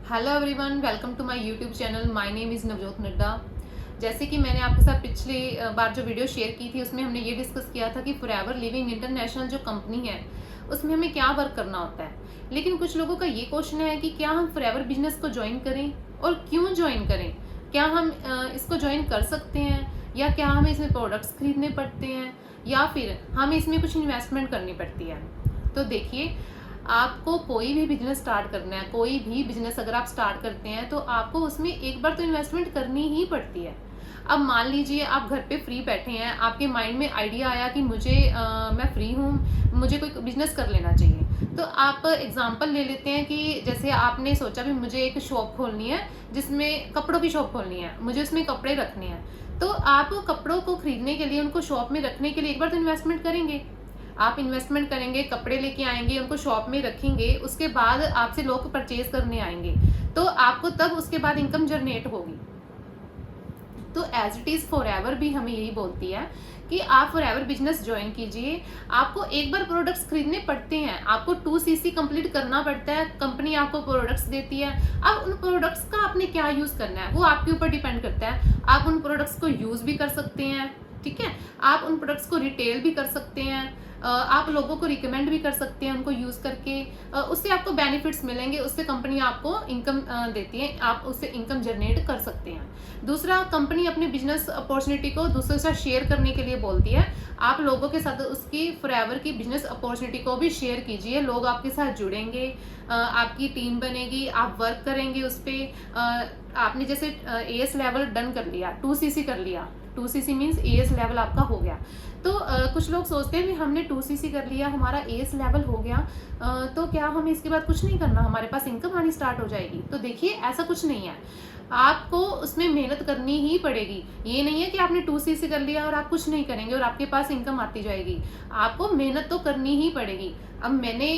Hello everyone, welcome to my YouTube channel. My name is Navjot Nadda. जैसे कि मैंने आपके साथ पिछली बार जो वीडियो शेयर की थी उसमें हमने ये डिस्कस किया था कि फॉरएवर लिविंग इंटरनेशनल जो कंपनी है उसमें हमें क्या वर्क करना होता है। लेकिन कुछ लोगों का ये क्वेश्चन है कि क्या हम फॉरएवर बिजनेस को ज्वाइन करें और क्यों ज्वाइन करें। क्या हम इसको ज्वाइन कर सकते हैं या क्या हमें इसमें प्रोडक्ट्स खरीदने पड़ते हैं या फिर हमें इसमें कुछ इन्वेस्टमेंट करनी पड़ती है। तो देखिए, आपको कोई भी बिजनेस स्टार्ट करना है, कोई भी बिजनेस अगर आप स्टार्ट करते हैं तो आपको उसमें एक बार तो इन्वेस्टमेंट करनी ही पड़ती है। अब मान लीजिए आप घर पे फ्री बैठे हैं, आपके माइंड में आइडिया आया कि मैं फ्री हूँ, मुझे कोई बिजनेस कर लेना चाहिए। तो आप एग्जांपल ले लेते हैं कि जैसे आपने सोचा भी मुझे एक शॉप खोलनी है जिसमें कपड़ों की शॉप खोलनी है, मुझे उसमें कपड़े रखने हैं। तो आप कपड़ों को खरीदने के लिए, उनको शॉप में रखने के लिए एक बार तो इन्वेस्टमेंट करेंगे। आप इन्वेस्टमेंट करेंगे, कपड़े लेके आएंगे, उनको शॉप में रखेंगे, उसके बाद आपसे लोग परचेज करने आएंगे, तो आपको तब उसके बाद इनकम जनरेट होगी। तो एज इट इज फॉरएवर भी हमें यही बोलती है कि आप फॉरएवर बिजनेस ज्वाइन कीजिए। आपको एक बार प्रोडक्ट्स खरीदने पड़ते हैं, आपको 2CC कंप्लीट करना पड़ता है, कंपनी आपको प्रोडक्ट्स देती है। अब उन प्रोडक्ट्स का आपने क्या यूज करना है वो आपके ऊपर डिपेंड करता है। आप उन प्रोडक्ट्स को यूज भी कर सकते हैं, ठीक है, आप उन प्रोडक्ट्स को रिटेल भी कर सकते हैं, आप लोगों को रिकमेंड भी कर सकते हैं उनको यूज करके। उससे आपको बेनिफिट्स मिलेंगे, उससे कंपनी आपको इनकम देती है, आप उससे इनकम जनरेट कर सकते हैं। दूसरा, कंपनी अपनी बिजनेस अपॉर्चुनिटी को दूसरों से शेयर करने के लिए बोलती है। आप लोगों के साथ उसकी फॉरएवर की बिजनेस अपॉर्चुनिटी को भी शेयर कीजिए, लोग आपके साथ जुड़ेंगे, आपकी टीम बनेगी, आप वर्क करेंगे उस पर। आपने जैसे AS लेवल डन कर लिया, 2CC कर लिया, 2CC मीन्स AS लेवल आपका हो गया। तो कुछ लोग सोचते हैं कि हमने 2CC कर लिया, हमारा AS लेवल हो गया, तो क्या हमें इसके बाद कुछ नहीं करना, हमारे पास इनकम आनी स्टार्ट हो जाएगी। तो देखिए, ऐसा कुछ नहीं है, आपको उसमें मेहनत करनी ही पड़ेगी। ये नहीं है कि आपने 2CC कर लिया और आप कुछ नहीं करेंगे और आपके पास इनकम आती जाएगी। आपको मेहनत तो करनी ही पड़ेगी। अब मैंने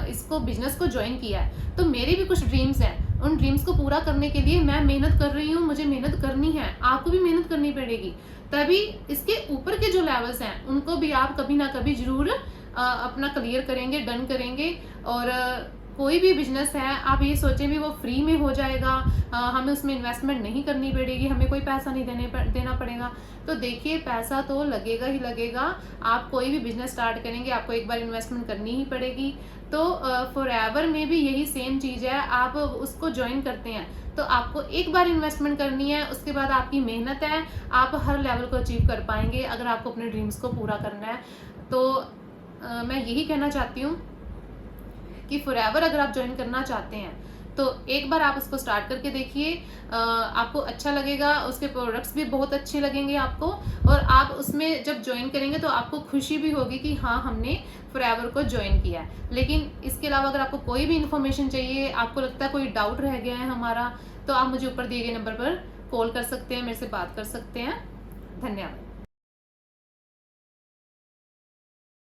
इसको बिजनेस को ज्वाइन किया है तो मेरे भी कुछ ड्रीम्स हैं, उन ड्रीम्स को पूरा करने के लिए मैं मेहनत कर रही हूँ, मुझे मेहनत करनी है, आपको भी मेहनत करनी पड़ेगी। तभी इसके ऊपर के जो लेवल्स हैं उनको भी आप कभी ना कभी जरूर अपना क्लियर करेंगे, डन करेंगे। और कोई भी बिजनेस है, आप ये सोचें भी वो फ्री में हो जाएगा, हमें उसमें इन्वेस्टमेंट नहीं करनी पड़ेगी, हमें कोई पैसा नहीं देना पड़ेगा। तो देखिए, पैसा तो लगेगा ही लगेगा। आप कोई भी बिजनेस स्टार्ट करेंगे आपको एक बार इन्वेस्टमेंट करनी ही पड़ेगी। तो फॉरएवर में भी यही सेम चीज़ है। आप उसको ज्वाइन करते हैं तो आपको एक बार इन्वेस्टमेंट करनी है, उसके बाद आपकी मेहनत है, आप हर लेवल को अचीव कर पाएंगे अगर आपको अपने ड्रीम्स को पूरा करना है। तो मैं यही कहना चाहती हूँ कि फॉरएवर अगर आप ज्वाइन करना चाहते हैं तो एक बार आप उसको स्टार्ट करके देखिए, आपको अच्छा लगेगा, उसके प्रोडक्ट्स भी बहुत अच्छे लगेंगे आपको, और आप उसमें जब ज्वाइन करेंगे तो आपको खुशी भी होगी कि हाँ, हमने फॉरएवर को ज्वाइन किया है। लेकिन इसके अलावा अगर आपको कोई भी इन्फॉर्मेशन चाहिए, आपको लगता है कोई डाउट रह गया है हमारा, तो आप मुझे ऊपर दिए गए नंबर पर कॉल कर सकते हैं, मेरे से बात कर सकते हैं। धन्यवाद।